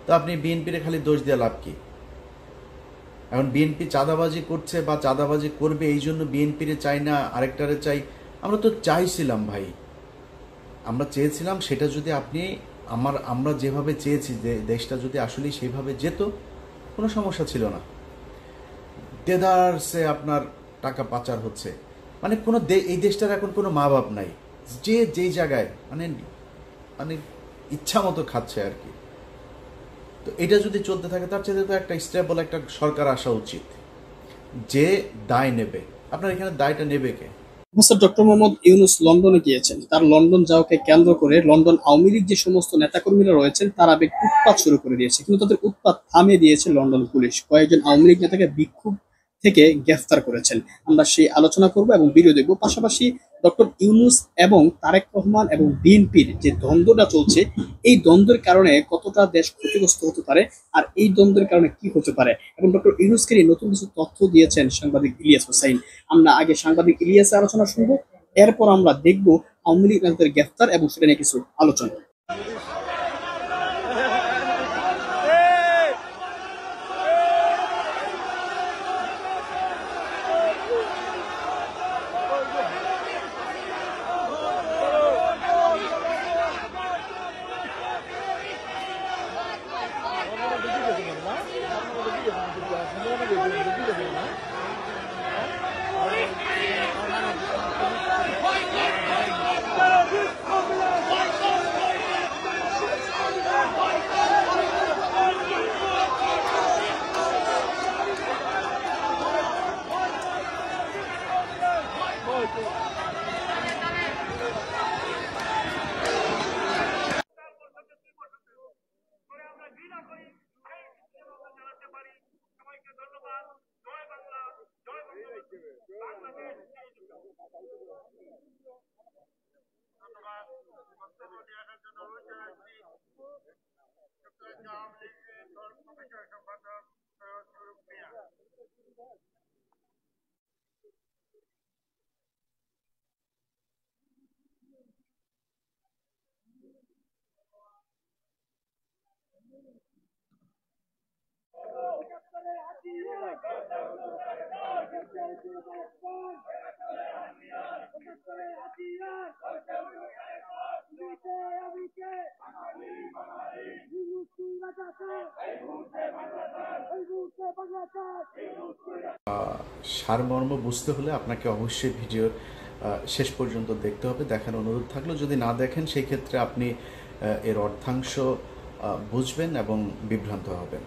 তো আপনি বিএনপির খালি দোষ দিয়ে লাভ কি? এখন বিএনপি চাঁদাবাজি করছে বা চাঁদাবাজি করবে এই জন্য বিএনপিরে চাই না আরেকটারে চাই? আমরা তো চাইছিলাম ভাই, আমরা চেয়েছিলাম সেটা যদি আপনি আমরা যেভাবে চেয়েছি যে দেশটা যদি আসলে সেইভাবে যেত কোনো সমস্যা ছিল না। দেদারসে আপনার টাকা পাচার হচ্ছে, মানে কোনো এই দেশটার এখন কোনো মা বাপ নাই, যে যেই জায়গায় মানে মানে ইচ্ছা মতো খাচ্ছে আর কি। তো এটা যদি চলতে থাকে তার চেয়ে তো একটা স্টেবল একটা সরকার আসা উচিত যে দায় নেবে। আপনার এখানে দায়টা নেবে কে? প্রফেসর ডক্টর মোহাম্মদ ইউনূস লন্ডনে গিয়েছেন। তার লন্ডন যাওয়াকে কেন্দ্র করে লন্ডন আওয়ামী লীগ যে সমস্ত নেতাকর্মীরা রয়েছেন তারা বেশ উৎপাত শুরু করে দিয়েছে, কিন্তু তাদের উৎপাত থামিয়ে দিয়েছে লন্ডন পুলিশ। কয়েকজন আওয়ামী লীগ নেতাকে বিক্ষোভ থেকে গ্রেফতার করেছেন। আমরা সেই আলোচনা করব এবং ভিডিও দেখব। পাশাপাশি ডক্টর ইউনূস এবং তারেক রহমান এবং বিএনপির যে দ্বন্দ্বটা চলছে, এই দ্বন্দ্বের কারণে কতটা দেশ ক্ষতিগ্রস্ত হতে পারে আর এই দ্বন্দ্বের কারণে কি হতে পারে, এবং ডক্টর ইউনূসকে নিয়ে নতুন কিছু তথ্য দিয়েছেন সাংবাদিক ইলিয়াস হোসাইন। আমরা আগে সাংবাদিক ইলিয়াসের আলোচনা শুনবো, এরপর আমরা দেখব আওয়ামী লীগ নেতাদের গ্রেফতার এবং সেটা নিয়ে কিছু আলোচনা। সারমর্ম বুঝতে হলে আপনাকে অবশ্যই ভিডিওর শেষ পর্যন্ত দেখতে হবে। দেখার অনুরোধ থাকলো, যদি না দেখেন সেই ক্ষেত্রে আপনি এর অর্থাংশ বুঝবেন এবং বিভ্রান্ত হবেন।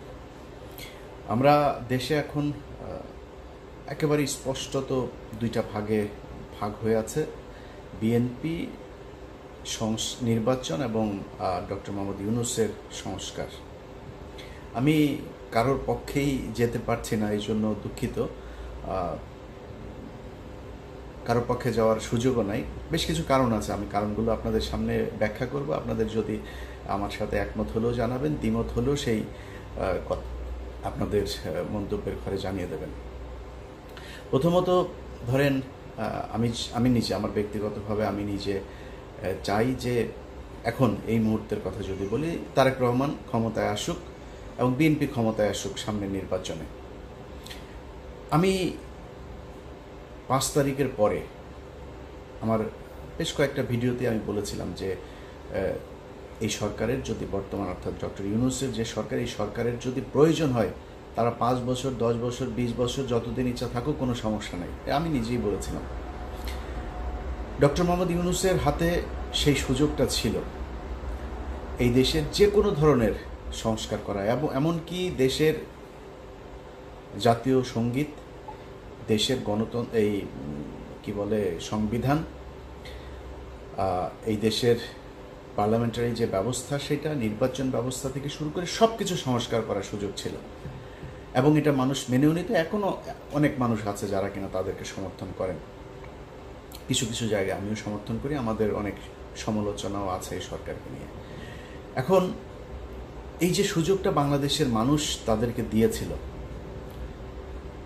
আমরা দেশে এখন একেবারে স্পষ্টত দুইটা ভাগ হয়ে আছে, বিএনপি নির্বাচন এবং ডক্টর মোহাম্মদ ইউনূসের সংস্কার। আমি কারোর পক্ষেই যেতে পারছি না, এই জন্য দুঃখিত। কারোর পক্ষে যাওয়ার সুযোগও নাই। বেশ কিছু কারণ আছে, আমি কারণগুলো আপনাদের সামনে ব্যাখ্যা করব। আপনাদের যদি আমার সাথে একমত হলেও জানাবেন, দ্বিমত হলেও সেই আপনাদের মন্তব্যের ঘরে জানিয়ে দেবেন। প্রথমত ধরেন, আমি নিজে আমার ব্যক্তিগতভাবে আমি নিজে চাই যে এখন এই মুহূর্তের কথা যদি বলি, তারেক রহমান ক্ষমতায় আসুক এবং বিএনপি ক্ষমতায় আসুক সামনের নির্বাচনে। আমি 5 তারিখের পরে আমার বেশ কয়েকটা ভিডিওতে আমি বলেছিলাম যে এই সরকারের যদি বর্তমান অর্থাৎ ডক্টর ইউনূসের যে সরকার, এই সরকারের যদি প্রয়োজন হয় তারা 5 বছর 10 বছর 20 বছর যতদিন ইচ্ছা থাকুক, কোনো সমস্যা নেই। আমি নিজেই বলেছিলাম। ডক্টর মোহাম্মদ ইউনূসের হাতে সেই সুযোগটা ছিল এই দেশের যে কোনো ধরনের সংস্কার করা, এবং এমনকি দেশের জাতীয় সঙ্গীত, দেশের গণতন্ত্র, এই কি বলে সংবিধান, এই দেশের পার্লামেন্টারি যে ব্যবস্থা, সেটা নির্বাচন ব্যবস্থা থেকে শুরু করে সব কিছু সংস্কার করার সুযোগ ছিল, এবং এটা মানুষ মেনেও নিত। এখনও অনেক মানুষ আছে যারা কিনা তাদেরকে সমর্থন করেন। কিছু কিছু জায়গায় আমিও সমর্থন করি, আমাদের অনেক সমালোচনাও আছে এই সরকারকে নিয়ে। এখন এই যে সুযোগটা বাংলাদেশের মানুষ তাদেরকে দিয়েছিল,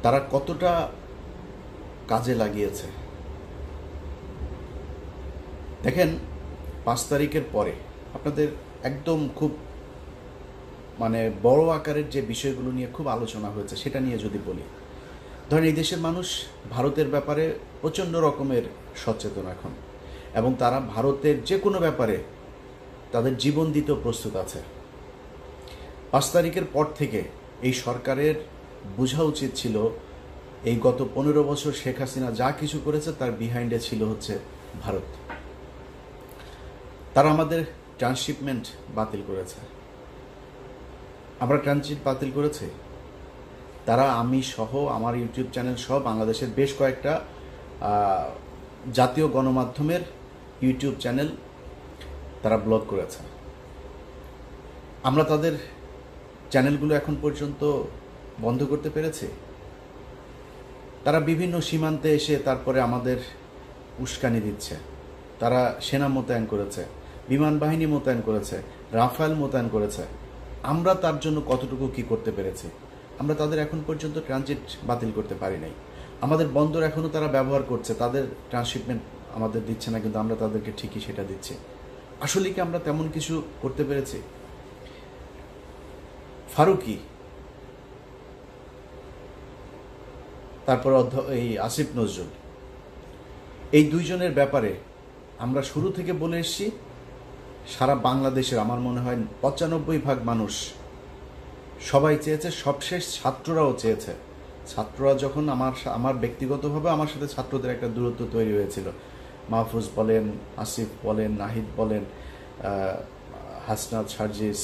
তারা কতটা কাজে লাগিয়েছে। দেখেন, 5 তারিখের পরে আপনাদের একদম খুব বড় আকারের যে বিষয়গুলো নিয়ে খুব আলোচনা হয়েছে সেটা নিয়ে যদি বলি, ধরেন এই দেশের মানুষ ভারতের ব্যাপারে প্রচণ্ড রকমের সচেতন এখন, এবং তারা ভারতের যে কোনো ব্যাপারে তাদের জীবন দিতেও প্রস্তুত আছে। 5 তারিখের পর থেকে এই সরকারের বোঝা উচিত ছিল এই গত 15 বছর শেখ হাসিনা যা কিছু করেছে তার বিহাইন্ডে ছিল হচ্ছে ভারত। তারা আমাদের ট্রান্সশিপমেন্ট বাতিল করেছে। আমরা ট্রানজিট বাতিল করেছি, তারা আমি সহ আমার ইউটিউব চ্যানেল সহ বাংলাদেশের বেশ কয়েকটা জাতীয় গণমাধ্যমের ইউটিউব চ্যানেল তারা ব্লক করেছে। আমরা তাদের চ্যানেলগুলো এখন পর্যন্ত বন্ধ করতে পেরেছি। তারা বিভিন্ন সীমান্তে এসে তারপরে আমাদের উস্কানি দিচ্ছে। তারা সেনা মোতায়েন করেছে, বিমান বাহিনী মোতায়েন করেছে, রাফায়েল মোতায়েন করেছে। আমরা তার জন্য কতটুকু কি করতে পেরেছি? আমরা তাদের এখন পর্যন্ত ট্রানজিট বাতিল করতে পারি নাই। আমাদের বন্দর এখনও তারা ব্যবহার করছে, তাদের ট্রান্সশিপমেন্ট আমাদের দিচ্ছে না, কিন্তু আমরা তাদেরকে ঠিকই সেটা দিচ্ছি। আসলে কি আমরা তেমন কিছু করতে পেরেছি? ফারুকি, তারপর এই আসিফ নজরুল, এই দুইজনের ব্যাপারে আমরা শুরু থেকে বলে এসেছি। সারা বাংলাদেশের আমার মনে হয় 95% মানুষ সবাই চেয়েছে, সবশেষ ছাত্ররাও চেয়েছে। ছাত্ররা যখন আমার ব্যক্তিগতভাবে আমার সাথে ছাত্রদের একটা দূরত্ব তৈরি হয়েছিল, মাহফুজ বলেন, আসিফ বলেন, নাহিদ বলেন, হাসনাত, সার্জিস,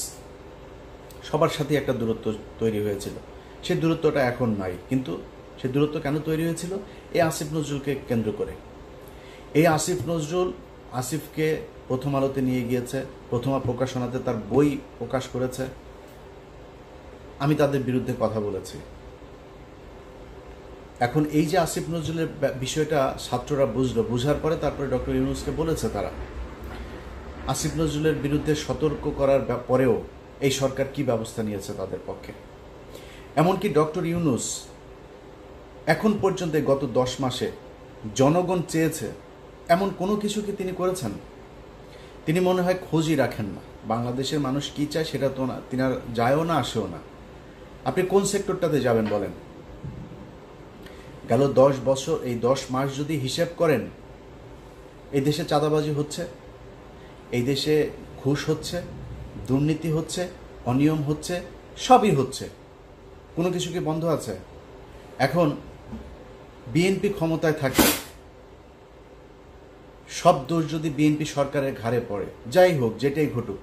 সবার সাথে একটা দূরত্ব তৈরি হয়েছিল। সেই দূরত্বটা এখন নাই, কিন্তু সেই দূরত্ব কেন তৈরি হয়েছিল? এই আসিফ নজরুলকে কেন্দ্র করে। এই আসিফ নজরুল আসিফকে প্রথম আলোতে নিয়ে গিয়েছে, প্রথমা প্রকাশনাতে তার বই প্রকাশ করেছে। আমি তাদের বিরুদ্ধে কথা বলেছি। এখন এই যে আসিফ নজরুলের বিষয়টা ছাত্ররা বুঝলো, বুঝার পরে তারপরে ডক্টর ইউনূসকে বলেছে তারা। আসিফ নজরুলের বিরুদ্ধে সতর্ক করার পরেও এই সরকার কি ব্যবস্থা নিয়েছে তাদের পক্ষে? এমনকি ডক্টর ইউনূস এখন পর্যন্ত গত 10 মাসে জনগণ চেয়েছে এমন কোনো কিছু কি তিনি করেছেন? তিনি মনে হয় খোঁজই রাখেন না। বাংলাদেশের মানুষ কি চায় সেটা তো না, তিনি আর যায়ও না, আসেও না। আপনি কোন সেক্টরটাতে যাবেন বলেন? গেল 10 বছর, এই 10 মাস যদি হিসেব করেন, এই দেশে চাঁদাবাজি হচ্ছে, এই দেশে ঘুষ হচ্ছে, দুর্নীতি হচ্ছে, অনিয়ম হচ্ছে, সবই হচ্ছে। কোনো কিছু কি বন্ধ আছে? এখন বিএনপি ক্ষমতায় থাকে, সব দোষ যদি বিএনপি সরকারের ঘাড়ে পড়ে, যাই হোক, যেটাই ঘটুক,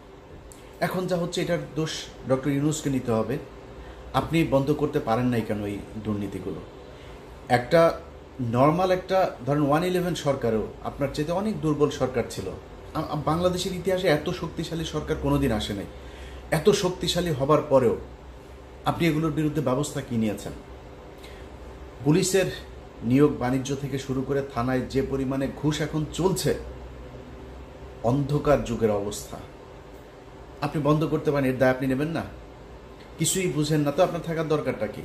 এখন যা হচ্ছে এটার দোষ ডক্টর ইউনূসকে নিতে হবে। আপনি বন্ধ করতে পারেন নাই কেন এই দুর্নীতিগুলো? একটা নর্মাল একটা ধরেন 111 সরকারও আপনার চাইতে অনেক দুর্বল সরকার ছিল। বাংলাদেশের ইতিহাসে এত শক্তিশালী সরকার কোনোদিন আসে নাই। এত শক্তিশালী হবার পরেও আপনি এগুলোর বিরুদ্ধে ব্যবস্থা কি নিয়েছেন? পুলিশের নিয়োগ বাণিজ্য থেকে শুরু করে থানায় যে পরিমাণে ঘুষ এখন চলছে, অন্ধকার যুগের অবস্থা। আপনি বন্ধ করতে পারেন, এর দায় আপনি নেবেন না? কিছুই বুঝেন না তো আপনার থাকার দরকারটা কি?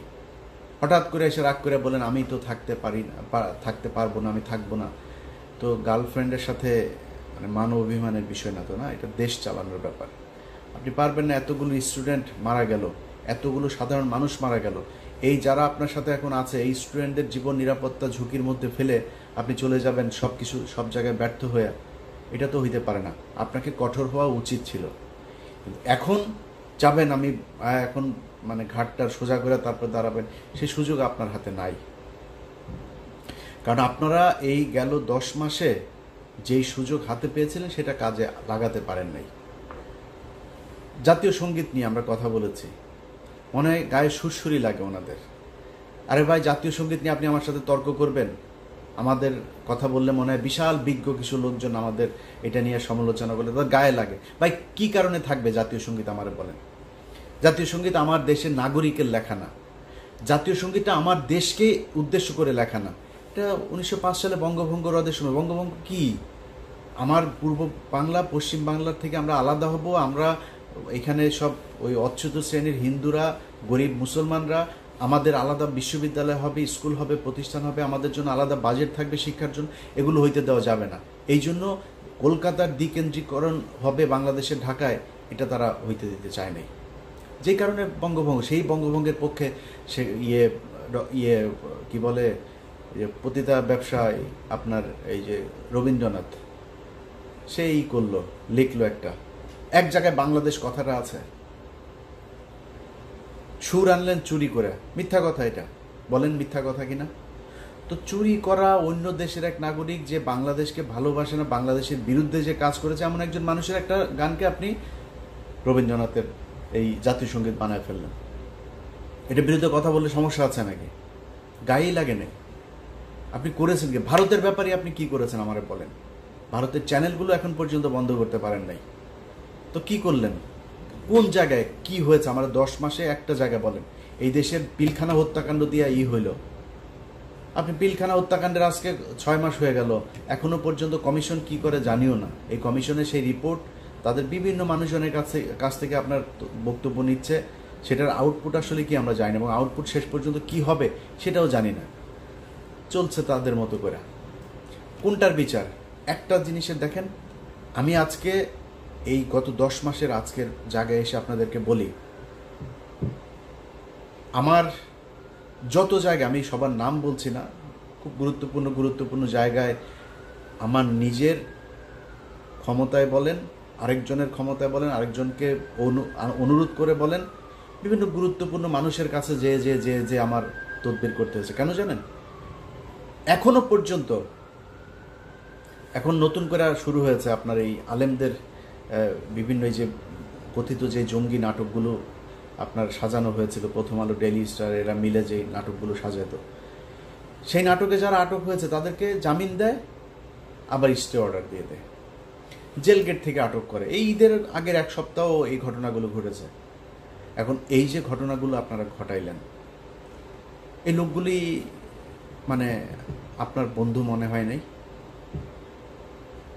হঠাৎ করে এসে রাগ করে বলেন আমি তো থাকতে পারি না, থাকতে পারবো না, আমি থাকবো না। তো গার্লফ্রেন্ডের সাথে মান অভিমানের বিষয় না তো, না, এটা দেশ চালানোর ব্যাপার। আপনি পারবেন না? এতগুলো স্টুডেন্ট মারা গেল, এতগুলো সাধারণ মানুষ মারা গেল, এই যারা আপনার সাথে এখন আছে এই স্টুডেন্টদের জীবন নিরাপত্তা ঝুঁকির মধ্যে ফেলে আপনি চলে যাবেন সব কিছু সব জায়গায় ব্যর্থ হয়ে? এটা তো হইতে পারে না। আপনাকে কঠোর হওয়া উচিত ছিল। এখন যাবেন আমি এখন ঘাটটার সোজা করে তারপর দাঁড়াবেন, সেই সুযোগ আপনার হাতে নাই। কারণ আপনারা এই গেল 10 মাসে যেই সুযোগ হাতে পেয়েছিলেন সেটা কাজে লাগাতে পারেন নাই। জাতীয় সঙ্গীত নিয়ে আমরা কথা বলেছি, মনে হয় গায়ে সুরসুরি লাগে ওনাদের। আরে ভাই, জাতীয় সঙ্গীত নিয়ে আপনি আমার সাথে তর্ক করবেন? আমাদের কথা বললে মনে হয় বিশাল বিজ্ঞ কিছু লোকজন আমাদের এটা নিয়ে সমালোচনা করলে তাদের গায়ে লাগে। ভাই, কি কারণে থাকবে জাতীয় সঙ্গীত আমারে বলেন? জাতীয় সঙ্গীত আমার দেশের নাগরিকের লেখা না, জাতীয় সঙ্গীতটা আমার দেশকে উদ্দেশ্য করে লেখা না। এটা 1905 সালে বঙ্গভঙ্গ রদের সময়। বঙ্গভঙ্গ কি? আমার পূর্ব বাংলা পশ্চিম বাংলার থেকে আমরা আলাদা হব, আমরা এখানে সব ওই অচ্যুত শ্রেণীর হিন্দুরা, গরিব মুসলমানরা, আমাদের আলাদা বিশ্ববিদ্যালয় হবে, স্কুল হবে, প্রতিষ্ঠান হবে, আমাদের জন্য আলাদা বাজেট থাকবে শিক্ষার জন্য, এগুলো হইতে দেওয়া যাবে না। এই জন্য কলকাতার দ্বিকেন্দ্রীকরণ হবে বাংলাদেশের ঢাকায়, এটা তারা হইতে দিতে চায় নাই। যেই কারণে সেই বঙ্গভঙ্গের পক্ষে সে ইয়ে কি বলে, যে পতিতা ব্যবসায় আপনার এই যে রবীন্দ্রনাথ, সেই করলো, লিখলো এক জায়গায় বাংলাদেশ কথাটা আছে, সুর আনলেন চুরি করে। মিথ্যা কথা, এটা বলেন মিথ্যা কথা কিনা? তো চুরি করা অন্য দেশের এক নাগরিক যে বাংলাদেশকে ভালোবাসে না, বাংলাদেশের বিরুদ্ধে যে কাজ করেছে, এমন একজন মানুষের একটা গানকে আপনি রবীন্দ্রনাথের এই জাতীয় সঙ্গীত বানায় ফেললেন। এটার বিরুদ্ধে কথা বললে সমস্যা আছে নাকি? গায়েই লাগে নেই। আপনি করেছেন কি? ভারতের ব্যাপারে আপনি কি করেছেন আমারে বলেন। ভারতের চ্যানেলগুলো এখন পর্যন্ত বন্ধ করতে পারেন নাই, তো কি করলেন? কোন জায়গায় কি হয়েছে আমার 10 মাসে একটা জায়গায় বলেন। এই দেশের পিলখানা হত্যাকাণ্ড দিয়ে হইল। আপনি পিলখানা হত্যাকাণ্ডের আজকে 6 মাস হয়ে গেল, এখনো পর্যন্ত কমিশন কি করে জানিও না। এই কমিশনের সেই রিপোর্ট তাদের বিভিন্ন মানুষজনের কাছ থেকে আপনার বক্তব্য নিচ্ছে, সেটার আউটপুট আসলে কি আমরা জানি না, এবং আউটপুট শেষ পর্যন্ত কি হবে সেটাও জানি না। চলছে তাদের মতো করে। কোনটার বিচার? একটা জিনিসের দেখেন, আমি আজকে এই গত 10 মাসের আজকের জায়গায় এসে আপনাদেরকে বলি, আমার যত জায়গায়, আমি সবার নাম বলছি না, খুব গুরুত্বপূর্ণ জায়গায় আমার নিজের ক্ষমতায় বলেন, আরেকজনের ক্ষমতায় বলেন, আরেকজনকে অনুরোধ করে বলেন, বিভিন্ন গুরুত্বপূর্ণ মানুষের কাছে যে আমার তদবির করতে হয়েছে। কেন জানেন? এখনো পর্যন্ত, এখন নতুন করে শুরু হয়েছে আপনার এই আলেমদের বিভিন্ন এই যে কথিত যে জঙ্গি নাটকগুলো আপনার সাজানো হয়েছিল, প্রথম আলো, ডেইলি স্টার, এরা মিলে যে নাটকগুলো সাজাতো, সেই নাটকে যারা আটক হয়েছে তাদেরকে জামিন দেয়, আবার স্টে অর্ডার দিয়ে দেয়, জেল গেট থেকে আটক করে। এই ঈদের আগের 1 সপ্তাহ এই ঘটনাগুলো ঘটেছে। এখন এই যে ঘটনাগুলো আপনারা ঘটাইলেন, এই লোকগুলি মানে আপনার বন্ধু মনে হয় নাই?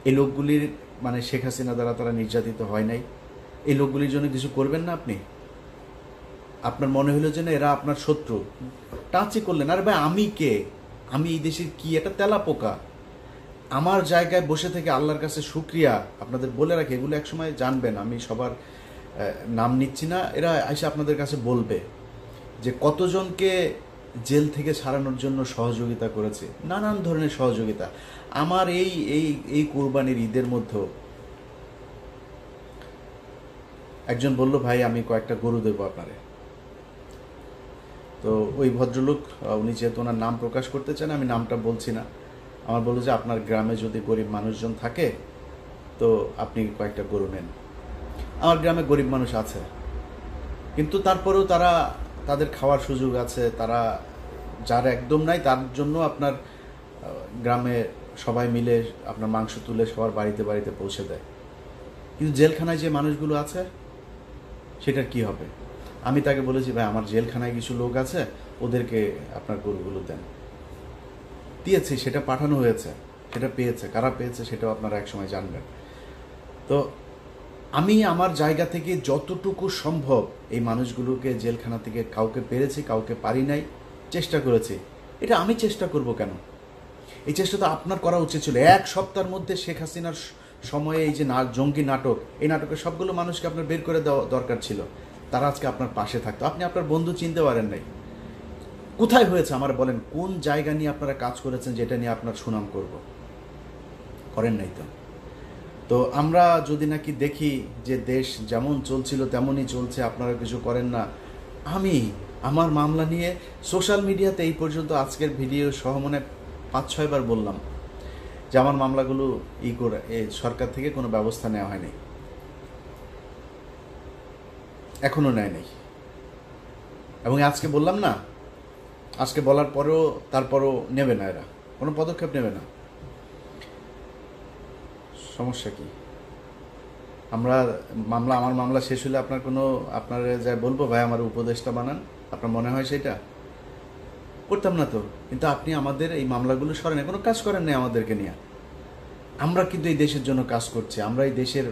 এই লোকগুলির মানে শেখ হাসিনা দ্বারা তারা নির্যাতিত হয় নাই? এই লোকগুলির জন্য কিছু করবেন না আপনি? আপনার মনে হলো যে না এরা আপনার শত্রু, টাচই করলেন। আরে ভাই, আমি কে? আমি এই দেশের কি একটা তেলা পোকা? আমার জায়গায় বসে থেকে আল্লাহর কাছে শুকরিয়া আপনাদের বলে রাখি, এগুলো একসময় জানবেন। আমি সবার নাম নিচ্ছি না, এরা এসে আপনাদের কাছে বলবে যে কতজনকে জেল থেকে ছাড়ানোর জন্য সহযোগিতা করেছে, নানান ধরনের সহযোগিতা। আমার এই কোরবানির ঈদের মধ্যে একজন বলল, ভাই আমি কয়েকটা গরু দেবো আপনারে। তো ওই ভদ্রলোক, উনি যেহেতু ওনার নাম প্রকাশ করতে চান, আমি নামটা বলছি না, আমার বললো যে আপনার গ্রামে যদি গরিব মানুষজন থাকে তো আপনি কয়েকটা গরু নেন। আমার গ্রামে গরিব মানুষ আছে, কিন্তু তারপরেও তাদের খাওয়ার সুযোগ আছে। তারা যার একদম নাই তার জন্য আপনার গ্রামে সবাই মিলে আপনার মাংস তুলে সবার বাড়িতে বাড়িতে পৌঁছে দেয়। কিন্তু জেলখানায় যে মানুষগুলো আছে সেটার কি হবে? আমি তাকে বলেছি, ভাই আমার জেলখানায় কিছু লোক আছে, ওদেরকে আপনার গরুগুলো দেন। দিয়েছি, সেটা পাঠানো হয়েছে, সেটা পেয়েছে। কারা পেয়েছে সেটাও আপনারা একসময় জানবেন। তো আমি আমার জায়গা থেকে যতটুকু সম্ভব এই মানুষগুলোকে জেলখানা থেকে, কাউকে পেরেছি কাউকে পারি নাই, চেষ্টা করেছি। এটা আমি চেষ্টা করব কেন? এই চেষ্টা তো আপনার করা উচিত ছিল। 1 সপ্তাহের মধ্যে শেখ হাসিনার সময়ে এই যে জঙ্গি নাটক, এই নাটকের সবগুলো মানুষকে আপনার বের করে দেওয়া দরকার ছিল। তারা আজকে আপনার পাশে থাকতো। আপনি আপনার বন্ধু চিনতে পারেন নাই। কোথায় হয়েছে আমার বলেন? কোন জায়গা নিয়ে আপনারা কাজ করেছেন যেটা নিয়ে আপনার সুনাম করব? করেন নাই তো। তো আমরা যদি নাকি দেখি যে দেশ যেমন চলছিল তেমনই চলছে, আপনারা কিছু করেন না। আমি আমার মামলা নিয়ে সোশ্যাল মিডিয়াতে এই পর্যন্ত আজকের ভিডিও সহ মনে 5-6 বার বললাম যে আমার মামলাগুলো করে সরকার থেকে কোনো ব্যবস্থা নেওয়া হয়নি, এখনো নেয় নাই। এবং আজকে বললাম না, আজকে বলার পরেও তারপরও নেবে না, এরা কোনো পদক্ষেপ নেবে না। সমস্যা কি? আমার মামলা শেষ হলে আপনারা যা বলবো, ভাই আমার উপদেশটা বানান, আপনার মনে হয় সেটা করতাম না তো। কিন্তু আপনি আমাদের এই মামলাগুলো সরেন, কোনো কাজ করেন নাই আমাদেরকে নিয়ে। আমরা কিন্তু এই দেশের জন্য কাজ করছি, আমরা এই দেশের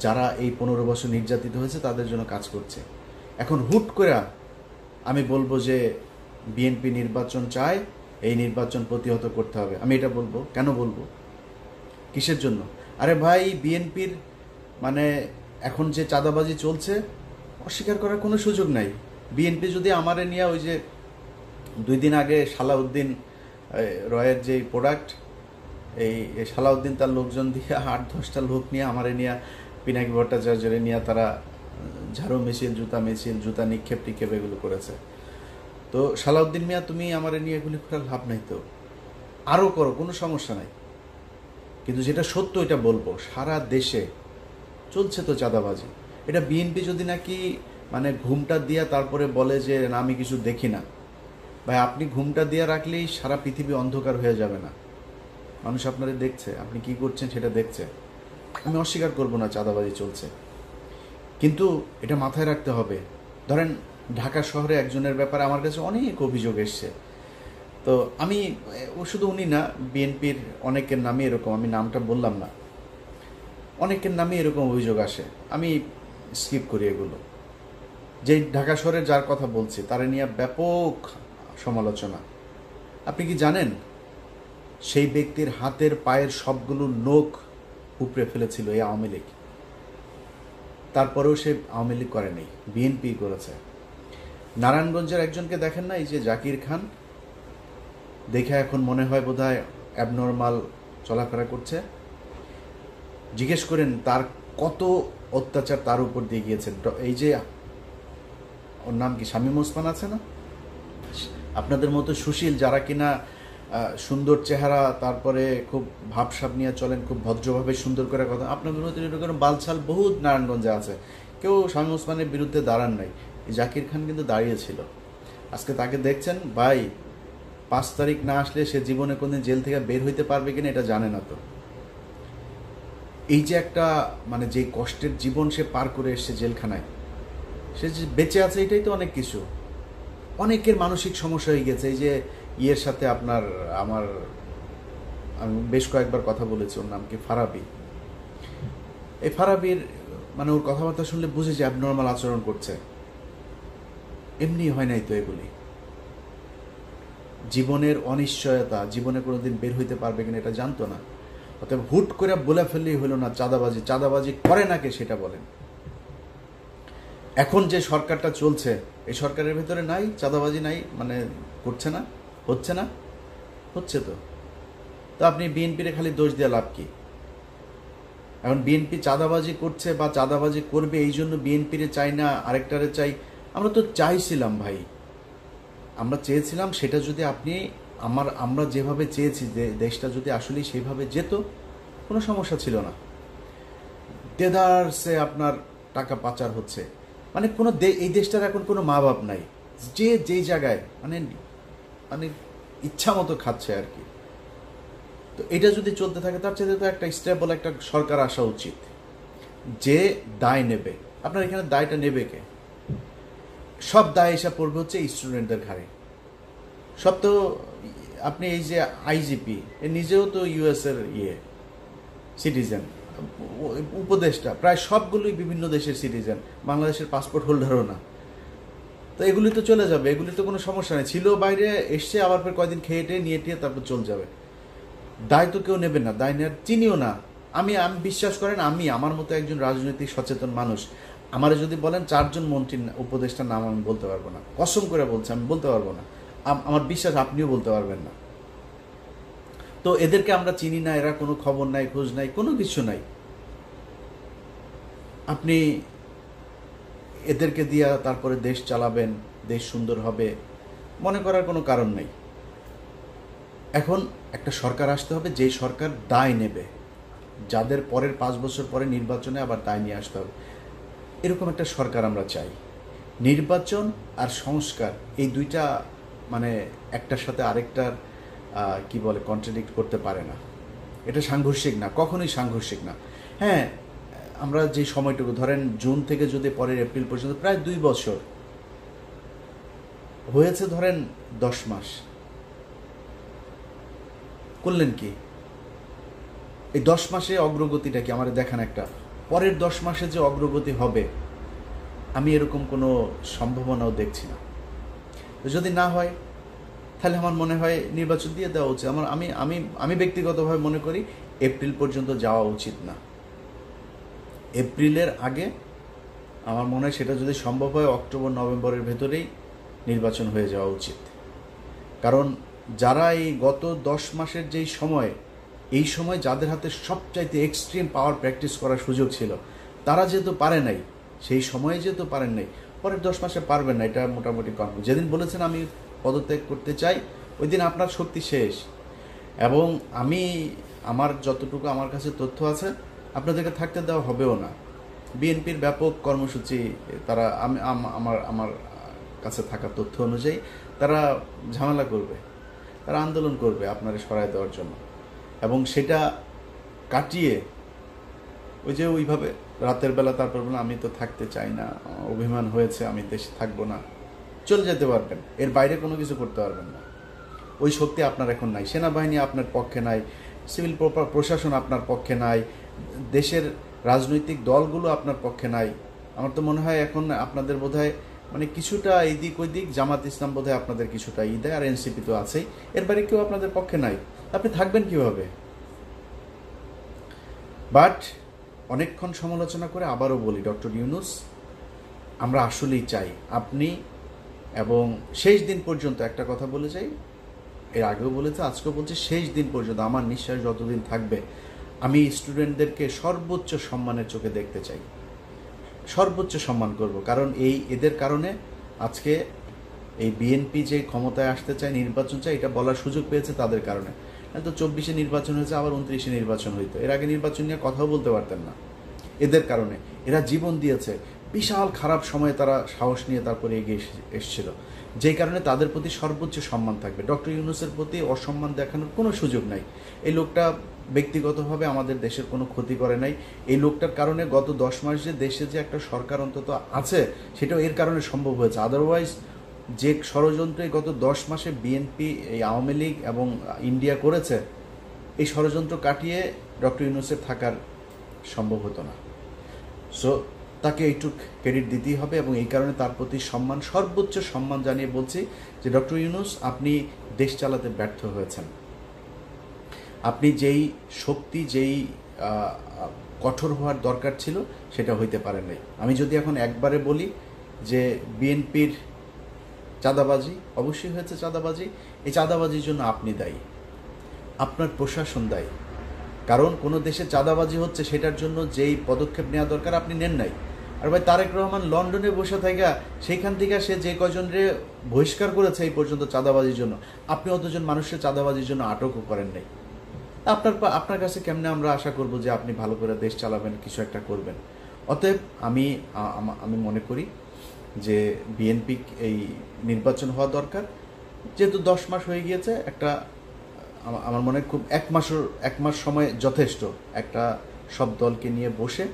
যারা এই 15 বছর নির্যাতিত হয়েছে তাদের জন্য কাজ করছে। এখন হুট করে আমি বলবো যে বিএনপি নির্বাচন চায়, এই নির্বাচন প্রতিহত করতে হবে, আমি এটা বলবো? কেন বলবো? কিসের জন্য? আরে ভাই, বিএনপির মানে এখন যে চাঁদাবাজি চলছে অস্বীকার করার কোনো সুযোগ নাই। বিএনপি যদি আমারে নিয়ে ওই যে 2 দিন আগে সালাউদ্দিন রয়ের যে প্রোডাক্ট, এই সালাউদ্দিন তার লোকজন দিয়ে 8-10টা লোক নিয়ে আমারে নিয়ে পিনাকি ভট্টাচার্যের নিয়ে তারা ঝাড়ু মিছিল, জুতা নিক্ষেপ টিক্ষেপ এগুলো করেছে। তো সালাউদ্দিন মিয়া, তুমি আমারে নিয়ে এগুলি করার লাভ নাই, তো আরও করো, কোনো সমস্যা নাই। কিন্তু যেটা সত্য এটা বলবো, সারা দেশে চলছে তো চাঁদাবাজি। এটা বিএনপি যদি নাকি মানে ঘুমটা দিয়া তারপরে বলে যে না আমি কিছু দেখি না, ভাই আপনি ঘুমটা দিয়ে রাখলেই সারা পৃথিবী অন্ধকার হয়ে যাবে না? মানুষ আপনারা দেখছে, আপনি কি করছেন সেটা দেখছে। আমি অস্বীকার করব না চাঁদাবাজি চলছে, কিন্তু এটা মাথায় রাখতে হবে। ধরেন ঢাকা শহরে একজনের ব্যাপারে আমার কাছে অনেক অভিযোগ এসছে, তো আমি শুধু উনি না, বিএনপির অনেকের নামে এরকম, আমি নামটা বললাম না, অনেকের নামে এরকম অভিযোগ আসে, আমি স্কিপ করি এগুলো। যে ঢাকা শহরের যার কথা বলছি তারা নিয়ে ব্যাপক সমালোচনা। আপনি কি জানেন সেই ব্যক্তির হাতের পায়ের সবগুলো নখ উপড়ে ফেলেছিল এই আওয়ামী লীগ? তারপরেও সে আওয়ামী লীগ করেনি, বিএনপি করেছে। নারায়ণগঞ্জের একজনকে দেখেন না, এই যে জাকির খান, দেখে এখন মনে হয় বোধহয় অ্যাবনর্মাল চলাফেরা করছে। জিজ্ঞেস করেন তার কত অত্যাচার তার উপর দিয়ে গিয়েছে। এই যে ওর নাম কি, শামীম ওসমান আছে না, আপনাদের মতো সুশীল যারা কিনা সুন্দর চেহারা, তারপরে খুব ভাবসাব নিয়ে চলেন, খুব ভদ্রভাবে সুন্দর করে কথা, আপনাদের মতো এরকম বালছাল বহুত নারায়ণগঞ্জে আছে, কেউ শামীম ওসমানের বিরুদ্ধে দাঁড়ান নাই। জাকির খান কিন্তু দাঁড়িয়েছিল। আজকে তাকে দেখছেন, ভাই 5 তারিখ না আসলে সে জীবনে কোনদিন জেল থেকে বের হইতে পারবে কিনা এটা জানে না। তো এই যে একটা মানে যে কষ্টের জীবন সে পার করে এসছে জেলখানায়, সে যে বেঁচে আছে এটাই তো অনেক কিছু। অনেকের মানসিক সমস্যা হয়ে গেছে। এই যে ইয়ের সাথে আমি বেশ কয়েকবার কথা বলেছি, ওর নাম কি, ফারাবি। এই ফারাবির মানে ওর কথাবার্তা শুনলে বুঝে যে অ্যাবনর্মাল আচরণ করছে। এমনি হয় নাই তো এগুলি। জীবনের অনিশ্চয়তা, জীবনে কোনোদিন বের হইতে পারবে কিনা এটা জানতো না। অতএব হুট করে বলে ফেললেই হলো না চাঁদাবাজি করে না কে সেটা বলেন। এখন যে সরকারটা চলছে এই সরকারের ভেতরে নাই চাঁদাবাজি, নাই মানে করছে না, হচ্ছে না, হচ্ছে তো। তো আপনি বিএনপির খালি দোষ দিয়ে লাভ কি? এখন বিএনপি চাঁদাবাজি করছে বা চাঁদাবাজি করবে এই জন্য বিএনপিরে চাই না আরেকটারে চাই? আমরা তো চাইছিলাম ভাই, আমরা চেয়েছিলাম সেটা যদি আপনি আমরা যেভাবে চেয়েছি যে দেশটা যদি আসলে সেইভাবে যেত কোনো সমস্যা ছিল না। দেদারসে আপনার টাকা পাচার হচ্ছে, মানে কোনো এই দেশটার এখন কোনো মা বাপ নাই, যে যেই জায়গায় মানে মানে ইচ্ছা মতো খাচ্ছে আর কি। তো এটা যদি চলতে থাকে তার চেয়ে তো একটা স্টেবল একটা সরকার আসা উচিত যে দায় নেবে। আপনার এখানে দায়টা নেবে কে? সব দায় এসে পড়বে হচ্ছে স্টুডেন্টদের ঘাড়ে। সব তো আপনি এই যে আইজিপি এ নিজেও তো ইউএস এর সিটিজেন, উপদেষ্টা প্রায় সবগুলোই বিভিন্ন দেশের সিটিজেন, বাংলাদেশের পাসপোর্ট হোল্ডারও না। তো এগুলি তো চলে যাবে, এগুলি তো কোনো সমস্যা নেই। ছিল বাইরে, এসছে, আবার পর কয়দিন খেয়ে টেয়ে নিয়ে টিয়ে তারপর চলে যাবে। দায় তো কেউ নেবে না, দায় নেওয়ার চিনিও না। আমি বিশ্বাস করেন, আমি আমার মতো একজন রাজনৈতিক সচেতন মানুষ, আমারে যদি বলেন 4 জন মন্ত্রীর উপদেষ্টার নাম আমি বলতে পারবো না, কসম করে বলছি আমি বলতে পারবো না। আমার বিশ্বাস আপনিও বলতে পারবেন না। তো এদেরকে আমরা চিনি না, এরা কোনো খবর নাই, খোঁজ নাই, কোনো কিছু নাই। আপনি এদেরকে দিয়া তারপরে দেশ চালাবেন, দেশ সুন্দর হবে মনে করার কোনো কারণ নেই। এখন একটা সরকার আসতে হবে যে সরকার দায় নেবে, যাদের পরের 5 বছর পরে নির্বাচনে আবার দায় নিয়ে আসতে হবে, এরকম একটা সরকার আমরা চাই। নির্বাচন আর সংস্কার এই দুইটা মানে একটার সাথে আরেকটার কি বলে কন্ট্রাডিক্ট করতে পারে না। এটা সাংঘর্ষিক না, কখনোই সাংঘর্ষিক না। হ্যাঁ, আমরা যে সময়টুকু ধরেন জুন থেকে যদি পরের এপ্রিল পর্যন্ত প্রায় 2 বছর হয়েছে, ধরেন 10 মাস করলেন কি? এই 10 মাসে অগ্রগতিটা কি আমার দেখান একটা। পরের 10 মাসে যে অগ্রগতি হবে আমি এরকম কোনো সম্ভাবনাও দেখছি না। তো যদি না হয় তাহলে আমার মনে হয় নির্বাচন দিয়ে দেওয়া উচিত। আমি ব্যক্তিগতভাবে মনে করি এপ্রিল পর্যন্ত যাওয়া উচিত না। এপ্রিলের আগে আমার মনে হয় সেটা যদি সম্ভব হয় অক্টোবর নভেম্বরের ভেতরেই নির্বাচন হয়ে যাওয়া উচিত। কারণ যারা এই গত 10 মাসের যেই সময়, এই সময় যাদের হাতে সবচাইতে এক্সট্রিম পাওয়ার প্র্যাকটিস করার সুযোগ ছিল, তারা যেহেতু পারে নাই, সেই সময়ে যেহেতু পারেন নাই, পরের 10 মাসে পারবেন না, এটা মোটামুটি কনফার্ম। যেদিন বলেছেন আমি পদত্যাগ করতে চাই, ওই দিন আপনার শক্তি শেষ। এবং আমার যতটুকু আমার কাছে তথ্য আছে, আপনাদেরকে থাকতে দেওয়া হবেও না। বিএনপির ব্যাপক কর্মসূচি, তারা আমার কাছে থাকা তথ্য অনুযায়ী তারা ঝামেলা করবে, তারা আন্দোলন করবে আপনারে সরায় দেওয়ার জন্য। এবং সেটা কাটিয়ে ওইভাবে রাতের বেলা তারপর বলে আমি তো থাকতে চাই না, অভিমান হয়েছে, আমি দেশে থাকবো না, চলে যেতে পারবেন। এর বাইরে কোনো কিছু করতে পারবেন না। ওই শক্তি আপনার এখন নাই। সেনাবাহিনী আপনার পক্ষে নাই, সিভিল প্রশাসন আপনার পক্ষে নাই, দেশের রাজনৈতিক দলগুলো আপনার পক্ষে নাই। আমার তো মনে হয় এখন আপনাদের বোধহয় মানে কিছুটা এইদিক ওইদিক, জামাত ইসলাম বোধহয় আপনাদের কিছুটা দেয়, আর এনসিপি তো আছেই, এর বাইরে কেউ আপনাদের পক্ষে নাই। আপনি থাকবেন কিভাবে? বাট অনেকক্ষণ সমালোচনা করে আবারও বলি, ডক্টর ইউনূস, আমরা আসলেই চাই আপনি, এবং শেষ দিন পর্যন্ত একটা কথা বলে যাই, এর আগেও বলেছে, আজকেও বলছি, শেষ দিন পর্যন্ত আমার নিঃশ্বাস যতদিন থাকবে আমি স্টুডেন্টদেরকে সর্বোচ্চ সম্মানের চোখে দেখতে চাই, সর্বোচ্চ সম্মান করব। কারণ এদের কারণে আজকে এই বিএনপি যে ক্ষমতায় আসতে চায়, নির্বাচন চায়, এটা বলার সুযোগ পেয়েছে তাদের কারণে। তো 24-এ নির্বাচন হয়েছে, আবার 29-এ নির্বাচন হইতো, এর আগে নির্বাচন নিয়ে কথাও বলতে পারতেন না। এদের কারণে এরা জীবন দিয়েছে, বিশাল খারাপ সময়ে তারা সাহস নিয়ে তারপরে এগিয়ে এসেছিল, যেই কারণে তাদের প্রতি সর্বোচ্চ সম্মান থাকবে। ডক্টর ইউনূসের প্রতি অসম্মান দেখানোর কোনো সুযোগ নাই। এই লোকটা ব্যক্তিগতভাবে আমাদের দেশের কোনো ক্ষতি করে নাই। এই লোকটার কারণে গত 10 মাস যে দেশে যে একটা সরকার অন্তত আছে, সেটাও এর কারণে সম্ভব হয়েছে। আদারওয়াইজ যে ষড়যন্ত্রে গত 10 মাসে বিএনপি, এই আওয়ামী লীগ এবং ইন্ডিয়া করেছে, এই ষড়যন্ত্র কাটিয়ে ডক্টর ইউনূসের থাকার সম্ভব হতো না। সো তাকে এইটুক ক্রেডিট দিতেই হবে, এবং এই কারণে তার প্রতি সম্মান, সর্বোচ্চ সম্মান জানিয়ে বলছি যে ডক্টর ইউনূস, আপনি দেশ চালাতে ব্যর্থ হয়েছেন। আপনি যেই শক্তি, যেই কঠোর হওয়ার দরকার ছিল, সেটা হইতে পারেন নাই। আমি যদি এখন একবারে বলি যে বিএনপির চাঁদাবাজি অবশ্যই হয়েছে, চাঁদাবাজি, এই চাঁদাবাজির জন্য আপনি দায়ী, আপনার প্রশাসন দায়ী। কারণ কোনো দেশে চাঁদাবাজি হচ্ছে, সেটার জন্য যেই পদক্ষেপ নেওয়া দরকার আপনি নেন নাই। আর ভাই তারেক রহমান লন্ডনে বসে থাকা, সেইখান থেকে সে যে কয়জনরে বহিষ্কার করেছে এই পর্যন্ত চাঁদাবাজির জন্য, আপনি অতজন মানুষের চাঁদাবাজির জন্য আটকও করেন নাই। আপনার কাছে কেমনে আমরা আশা করব যে আপনি ভালো করে দেশ চালাবেন, কিছু একটা করবেন? অতএব আমি মনে করি যে বিএনপি এই নির্বাচন হওয়া দরকার। যেহেতু 10 মাস হয়ে গিয়েছে, একটা আমার মনে হয় খুব এক মাস সময় যথেষ্ট একটা সব দলকে নিয়ে বসে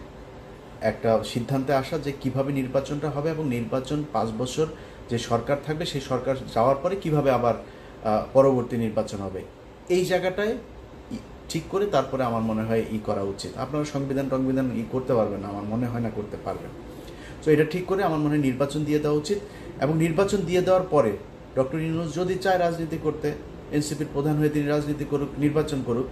একটা সিদ্ধান্তে আসা যে কিভাবে নির্বাচনটা হবে, এবং নির্বাচন 5 বছর যে সরকার থাকবে, সেই সরকার যাওয়ার পরে কিভাবে আবার পরবর্তী নির্বাচন হবে, এই জায়গাটায় ঠিক করে তারপরে আমার মনে হয় করা উচিত। আপনারা সংবিধান করতে পারবেন না, আমার মনে হয় না করতে পারবেন। তো এটা ঠিক করে আমার মনে হয় নির্বাচন দিয়ে দেওয়া উচিত। এবং নির্বাচন দিয়ে দেওয়ার পরে ডক্টর ইউনূস যদি চায় রাজনীতি করতে, এনসিপির প্রধান হয়ে তিনি রাজনীতি করুক, নির্বাচন করুক,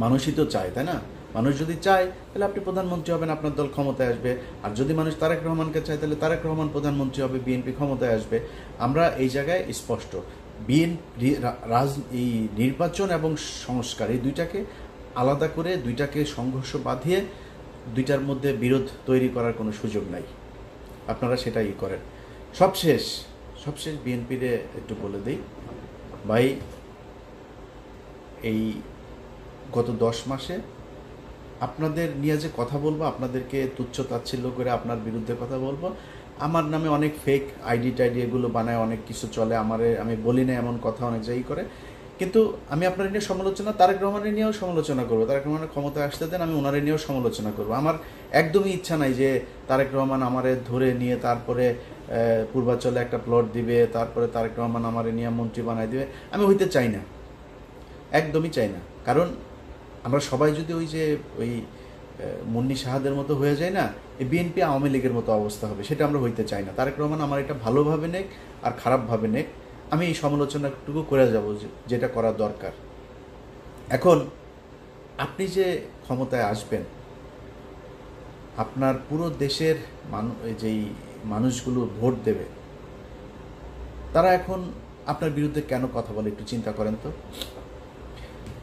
মানুষই তো চায়, তাই না? মানুষ যদি চায় তাহলে আপনি প্রধানমন্ত্রী হবেন, আপনার দল ক্ষমতায় আসবে। আর যদি মানুষ তারেক রহমানকে চায় তাহলে তারেক রহমান প্রধানমন্ত্রী হবে, বিএনপি ক্ষমতায় আসবে। আমরা এই জায়গায় স্পষ্ট, এই নির্বাচন এবং সংস্কার, এই দুইটাকে আলাদা করে, দুইটাকে সংঘর্ষ বাঁধিয়ে দুইটার মধ্যে বিরোধ তৈরি করার কোনো সুযোগ নাই। আপনারা সেটাই করেন। সবশেষ বিএনপিরে একটু বলে দিই ভাই, এই গত 10 মাসে আপনাদের নিয়ে যে কথা বলবো, আপনাদেরকে তুচ্ছ তাচ্ছিল্য করে আপনার বিরুদ্ধে কথা বলবো, আমার নামে অনেক ফেক আইডি টাইডি এগুলো বানায়, অনেক কিছু চলে, আমি বলি না এমন কথা অনেক জায়গায় করে। কিন্তু আমি আপনার নিয়ে সমালোচনা, তারেক রহমানের নিয়েও সমালোচনা করবো, তারেক রহমানের ক্ষমতায় আসতে দেন, আমি ওনারে নিয়েও সমালোচনা করবো। আমার একদমই ইচ্ছা নাই যে তারেক রহমান আমারে ধরে নিয়ে তারপরে পূর্বাঞ্চলে একটা প্লট দিবে, তারপরে তারেক রহমান আমারে নিয়ে মন্ত্রী বানায় দিবে। আমি হইতে চাই না, একদমই চাই না। কারণ আমরা সবাই যদি ওই মুন্নি সাহাদের মতো হয়ে যায় না, এই বিএনপি আওয়ামী লীগের মতো অবস্থা হবে, সেটা আমরা হইতে চাই না। তারেক রহমান আমার এটা ভালোভাবে নেক আর খারাপভাবে নেক, আমি এই সমালোচনাটুকু করে যাব যেটা করা দরকার। এখন আপনি যে ক্ষমতায় আসবেন, আপনার পুরো দেশের যেই মানুষগুলো ভোট দেবে, তারা এখন আপনার বিরুদ্ধে কেন কথা বলে একটু চিন্তা করেন তো।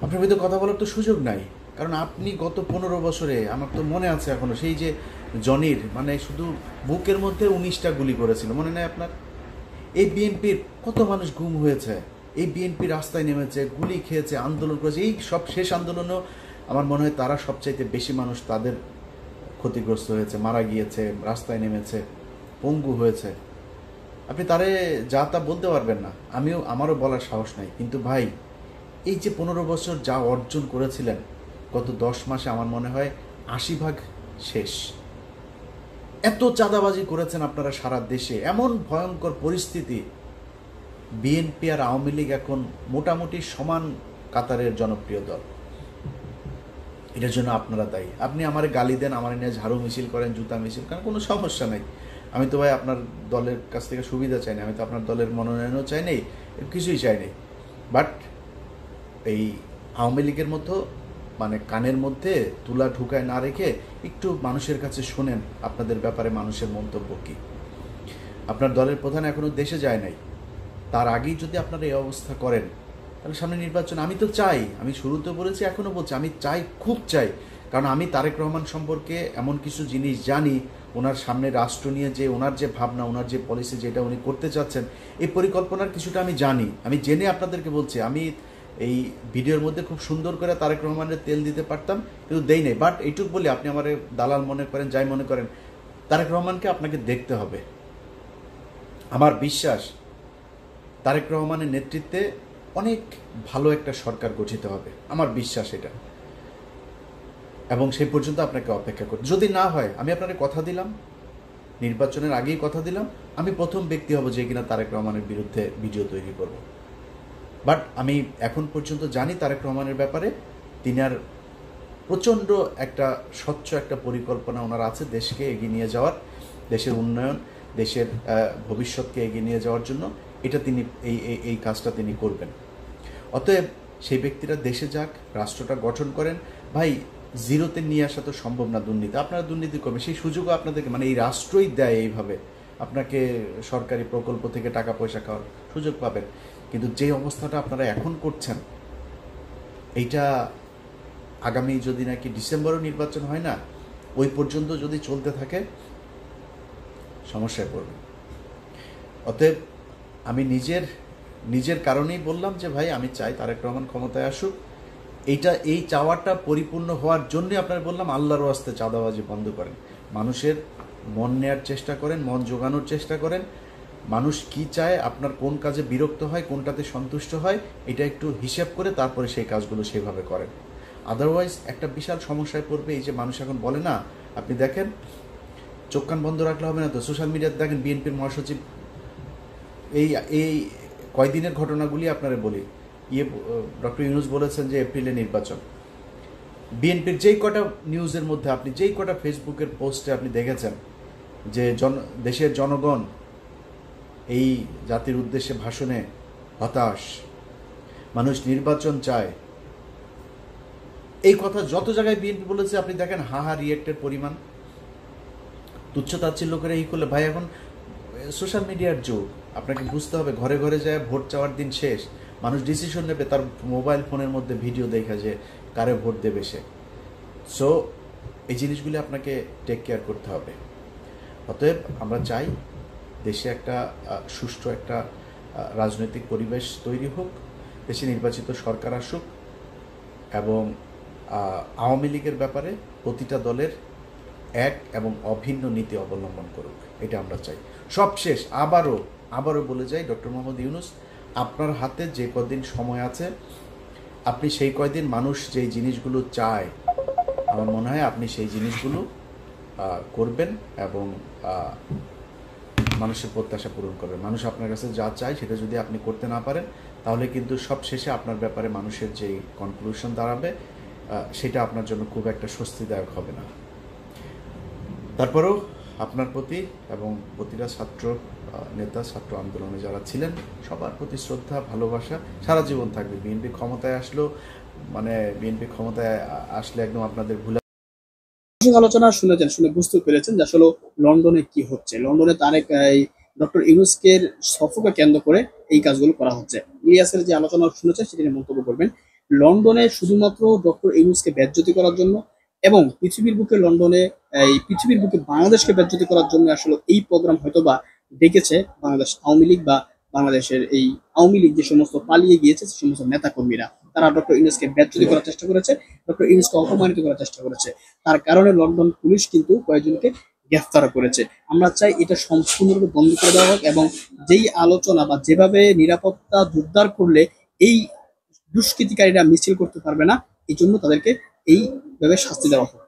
আপনার বিরুদ্ধে কথা বলার তো সুযোগ নাই, কারণ আপনি গত 15 বছরে, আমার তো মনে আছে এখনো, সেই যে জনির মানে শুধু বুকের মধ্যে 19টা গুলি করেছিল, মনে নেই আপনার? এই বিএনপির কত মানুষ গুম হয়েছে, এই বিএনপি রাস্তায় নেমেছে, গুলি খেয়েছে, আন্দোলন করেছে, এই সব শেষ আন্দোলনেও আমার মনে হয় তারা সবচাইতে বেশি মানুষ তাদের ক্ষতিগ্রস্ত হয়েছে, মারা গিয়েছে, রাস্তায় নেমেছে, পঙ্গু হয়েছে। আপনি তারে যা তা বলতে পারবেন না, আমারও বলার সাহস নাই। কিন্তু ভাই, এই যে 15 বছর যা অর্জন করেছিলেন, গত 10 মাসে আমার মনে হয় 80% শেষ। এত চাঁদাবাজি করেছেন আপনারা সারা দেশে, এমন ভয়ঙ্কর পরিস্থিতি। বিএনপি আর আওয়ামী লীগ এখন মোটামুটি সমান কাতারের জনপ্রিয় দল। এটার জন্য আপনারা দায়ী। আপনি আমারে গালি দেন, আমার নিয়ে ঝাড়ু মিছিল করেন, জুতা মিছিল করেন, কোনো সমস্যা নেই। আমি তো ভাই আপনার দলের কাছ থেকে সুবিধা চাই না, আমি তো আপনার দলের মনোনয়নও চাই নেই, কিছুই চাই নেই। বাট এই আওয়ামী লীগের মতো মানে কানের মধ্যে তুলা ঢুকায় না রেখে একটু মানুষের কাছে শোনেন আপনাদের ব্যাপারে মানুষের মন্তব্য কী। আপনার দলের প্রধান এখনও দেশে যায় নাই, তার আগেই যদি আপনারা এই অবস্থা করেন, তাহলে সামনে নির্বাচন। আমি তো চাই, আমি শুরুতে বলেছি, এখনও বলছি, আমি চাই, খুব চাই। কারণ আমি তারেক রহমান সম্পর্কে এমন কিছু জিনিস জানি, ওনার সামনে রাষ্ট্র নিয়ে যে ওনার যে ভাবনা, ওনার যে পলিসি, যেটা উনি করতে চাচ্ছেন, এই পরিকল্পনার কিছুটা আমি জানি। আমি জেনে আপনাদেরকে বলছি, আমি এই ভিডিওর মধ্যে খুব সুন্দর করে তারেক রহমানের তেল দিতে পারতাম, কিন্তু দেই নাই। বাট এইটুক বলি, আপনি আমার দালাল মনে করেন, যাই মনে করেন, তারেক রহমানকে আপনাকে দেখতে হবে। আমার বিশ্বাস তারেক রহমানের নেতৃত্বে অনেক ভালো একটা সরকার গঠিত হবে, আমার বিশ্বাস এটা। এবং সেই পর্যন্ত আপনাকে অপেক্ষা করি। যদি না হয়, আমি আপনাকে কথা দিলাম, নির্বাচনের আগেই কথা দিলাম, আমি প্রথম ব্যক্তি হব যে কিনা তারেক রহমানের বিরুদ্ধে ভিডিও তৈরি করব। বাট আমি এখন পর্যন্ত জানি তারেক রহমানের ব্যাপারে, তিনি আর প্রচণ্ড একটা স্বচ্ছ একটা পরিকল্পনা ওনার আছে দেশকে এগিয়ে নিয়ে যাওয়ার, দেশের উন্নয়ন, দেশের ভবিষ্যৎকে এগিয়ে নিয়ে যাওয়ার জন্য। এটা তিনি এই কাজটা তিনি করবেন। অতএব সেই ব্যক্তিরা দেশে যাক, রাষ্ট্রটা গঠন করেন। ভাই, জিরোতে নিয়ে আসা তো সম্ভব না দুর্নীতি, আপনারা দুর্নীতি করবেন, সেই সুযোগও আপনাদেরকে মানে এই রাষ্ট্রই দেয় এইভাবে, আপনাকে সরকারি প্রকল্প থেকে টাকা পয়সা খাওয়ার সুযোগ পাবেন। কিন্তু যে অবস্থাটা আপনারা এখন করছেন, এইটা আগামী যদি নাকি ডিসেম্বরও নির্বাচন হয় না, ওই পর্যন্ত যদি চলতে থাকে, সমস্যায় পড়বে। অতএব আমি নিজের কারণেই বললাম যে ভাই, আমি চাই তারেক রহমান ক্ষমতায় আসুক। এই চাওয়াটা পরিপূর্ণ হওয়ার জন্যই আপনারা বললাম, আল্লাহর ওয়াস্তে চাঁদাবাজি বন্ধ করেন, মানুষের মন নেয়ার চেষ্টা করেন, মন জোগানোর চেষ্টা করেন। মানুষ কি চায়, আপনার কোন কাজে বিরক্ত হয়, কোনটাতে সন্তুষ্ট হয়, এটা একটু হিসাব করে তারপরে সেই কাজগুলো সেভাবে করেন। আদারওয়াইজ একটা বিশাল সমস্যায় পড়বে। এই যে মানুষ এখন বলে না, আপনি দেখেন, চোখ কান বন্ধ রাখলে হবে না তো। সোশ্যাল মিডিয়াতে দেখেন বিএনপির মহাসচিব, এই কয়দিনের ঘটনাগুলি আপনারা বলি, ডক্টর ইউনূস বলেছেন যে এপ্রিলে নির্বাচন। বিএনপির যেই কটা নিউজের মধ্যে, আপনি যেই কটা ফেসবুকের পোস্টে আপনি দেখেছেন যে দেশের জনগণ এই জাতির উদ্দেশ্যে ভাষণে হতাশ, মানুষ নির্বাচন চায়, এই কথা যত জায়গায় বিএনপি বলেছে, আপনি দেখেন হাহা রিয়েক্টের পরিমাণ। তুচ্ছ তাচ্ছিল্য করে এই করলে, ভাই এখন সোশ্যাল মিডিয়ার যুগ, আপনাকে বুঝতে হবে, ঘরে ঘরে যায় ভোট চাওয়ার দিন শেষ, মানুষ ডিসিশন নেবে তার মোবাইল ফোনের মধ্যে ভিডিও দেখা যে কারে ভোট দেবে সে। সো এই জিনিসগুলি আপনাকে টেক কেয়ার করতে হবে। অতএব আমরা চাই দেশে একটা সুষ্ঠু একটা রাজনৈতিক পরিবেশ তৈরি হোক, দেশে নির্বাচিত সরকার আসুক, এবং আওয়ামী লীগের ব্যাপারে প্রতিটা দলের এক এবং অভিন্ন নীতি অবলম্বন করুক, এটা আমরা চাই। সবশেষ আবারও বলে যাই, ডক্টর মোহাম্মদ ইউনূস, আপনার হাতে যে কদিন সময় আছে, আপনি সেই কয়দিন মানুষ যেই জিনিসগুলো চায়, আমার মনে হয় আপনি সেই জিনিসগুলো করবেন এবং মানুষের প্রত্যাশা পূরণ করবেন। মানুষ আপনার কাছে যা চায় সেটা যদি আপনি করতে না পারেন, তাহলে কিন্তু সব শেষে আপনার ব্যাপারে মানুষের যেই কনক্লুশন দাঁড়াবে, সেটা আপনার জন্য খুব একটা স্বস্তিদায়ক হবে না। তারপরেও আপনার প্রতি এবং প্রতিটা ছাত্র নেতা, ছাত্র আন্দোলনে যারা ছিলেন সবার প্রতি শ্রদ্ধা, ভালোবাসা সারা জীবন থাকবে। বিএনপি ক্ষমতায় আসলো, মানে বিএনপি ক্ষমতায় আসলে একদম আপনাদের ভুলে আলোচনা শুনেছেন, শুনে বুঝতে পেরেছেন যে আসলে লন্ডনে কি হচ্ছে। লন্ডনে তারেক ডক্টর ইউনূসকে সফরকে কেন্দ্র করে এই কাজগুলো করা হচ্ছে। ইলিয়াসের যে আলোচনা শুনেছেন সেটা নিয়ে মন্তব্য করবেন। লন্ডনে শুধুমাত্র ডক্টর ইউনূসকে বেজ্জতি করার জন্য এবং পৃথিবীর বুকে লন্ডনে পৃথিবীর বুকে বাংলাদেশকে বেজ্জতি করার জন্য আসলে এই প্রোগ্রাম হয়তো বা ডেকেছে বাংলাদেশ আওয়ামী লীগ বা বাংলাদেশের এই আওয়ামী লীগ যে সমস্ত পালিয়ে গিয়েছে সে সমস্ত নেতা কর্মীরা। তারা ডক্টর ইউনূসকে বেজ্জতি করার চেষ্টা করেছে, ডক্টর ইউনূসকে অপমানিত করার চেষ্টা করেছে। তার কারণে লন্ডন পুলিশ কিন্তু কয়েকজনকে গ্রেফতার করেছে। আমরা চাই এটা সম্পূর্ণরূপে বন্ধ করে দেওয়া হোক এবং যেই আলোচনা বা যেভাবে নিরাপত্তা জোরদার করলে এই দুষ্কৃতিকারীরা মিছিল করতে পারবে না, এই জন্য তাদেরকে এইভাবে শাস্তি দেওয়া হোক।